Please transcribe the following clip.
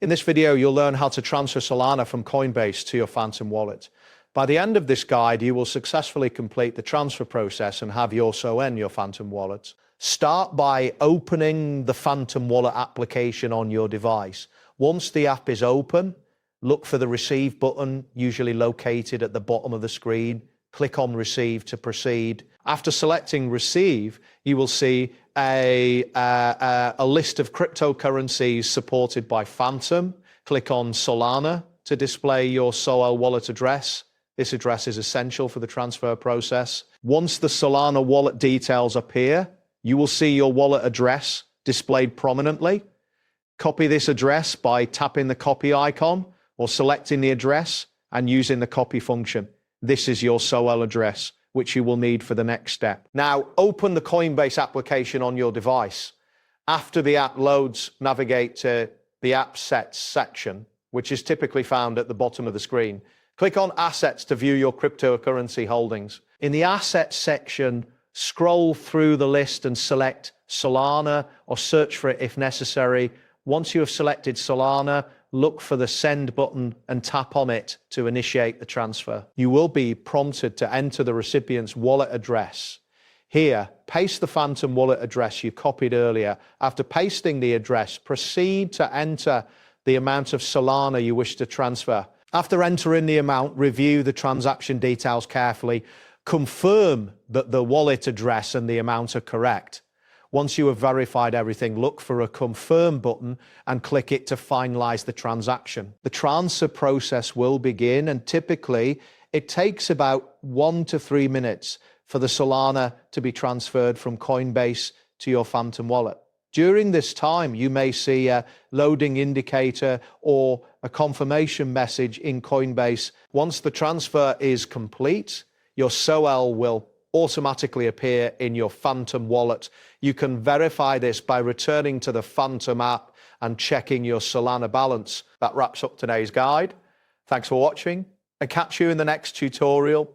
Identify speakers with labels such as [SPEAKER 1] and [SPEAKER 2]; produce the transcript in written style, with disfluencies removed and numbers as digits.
[SPEAKER 1] In this video, you'll learn how to transfer Solana from Coinbase to your Phantom wallet. By the end of this guide, you will successfully complete the transfer process and have your SON, your Phantom wallet. Start by opening the Phantom wallet application on your device. Once the app is open, look for the Receive button, usually located at the bottom of the screen. Click on Receive to proceed. After selecting Receive, you will see a list of cryptocurrencies supported by Phantom. Click on Solana to display your SOL wallet address. This address is essential for the transfer process. Once the Solana wallet details appear, you will see your wallet address displayed prominently. Copy this address by tapping the copy icon or selecting the address and using the copy function. This is your SOL address, which you will need for the next step. Now, open the Coinbase application on your device. After the app loads, navigate to the Assets section, which is typically found at the bottom of the screen. Click on Assets to view your cryptocurrency holdings. In the Assets section, scroll through the list and select Solana or search for it if necessary. Once you have selected Solana, look for the Send button and tap on it to initiate the transfer. You will be prompted to enter the recipient's wallet address. Here, paste the Phantom wallet address you copied earlier. After pasting the address, proceed to enter the amount of Solana you wish to transfer. After entering the amount, review the transaction details carefully. Confirm that the wallet address and the amount are correct. Once you have verified everything, look for a Confirm button and click it to finalize the transaction. The transfer process will begin, and typically it takes about 1 to 3 minutes for the Solana to be transferred from Coinbase to your Phantom wallet. During this time, you may see a loading indicator or a confirmation message in Coinbase. Once the transfer is complete, your SOL will automatically appear in your Phantom wallet. You can verify this by returning to the Phantom app and checking your Solana balance. That wraps up today's guide. Thanks for watching, and catch you in the next tutorial.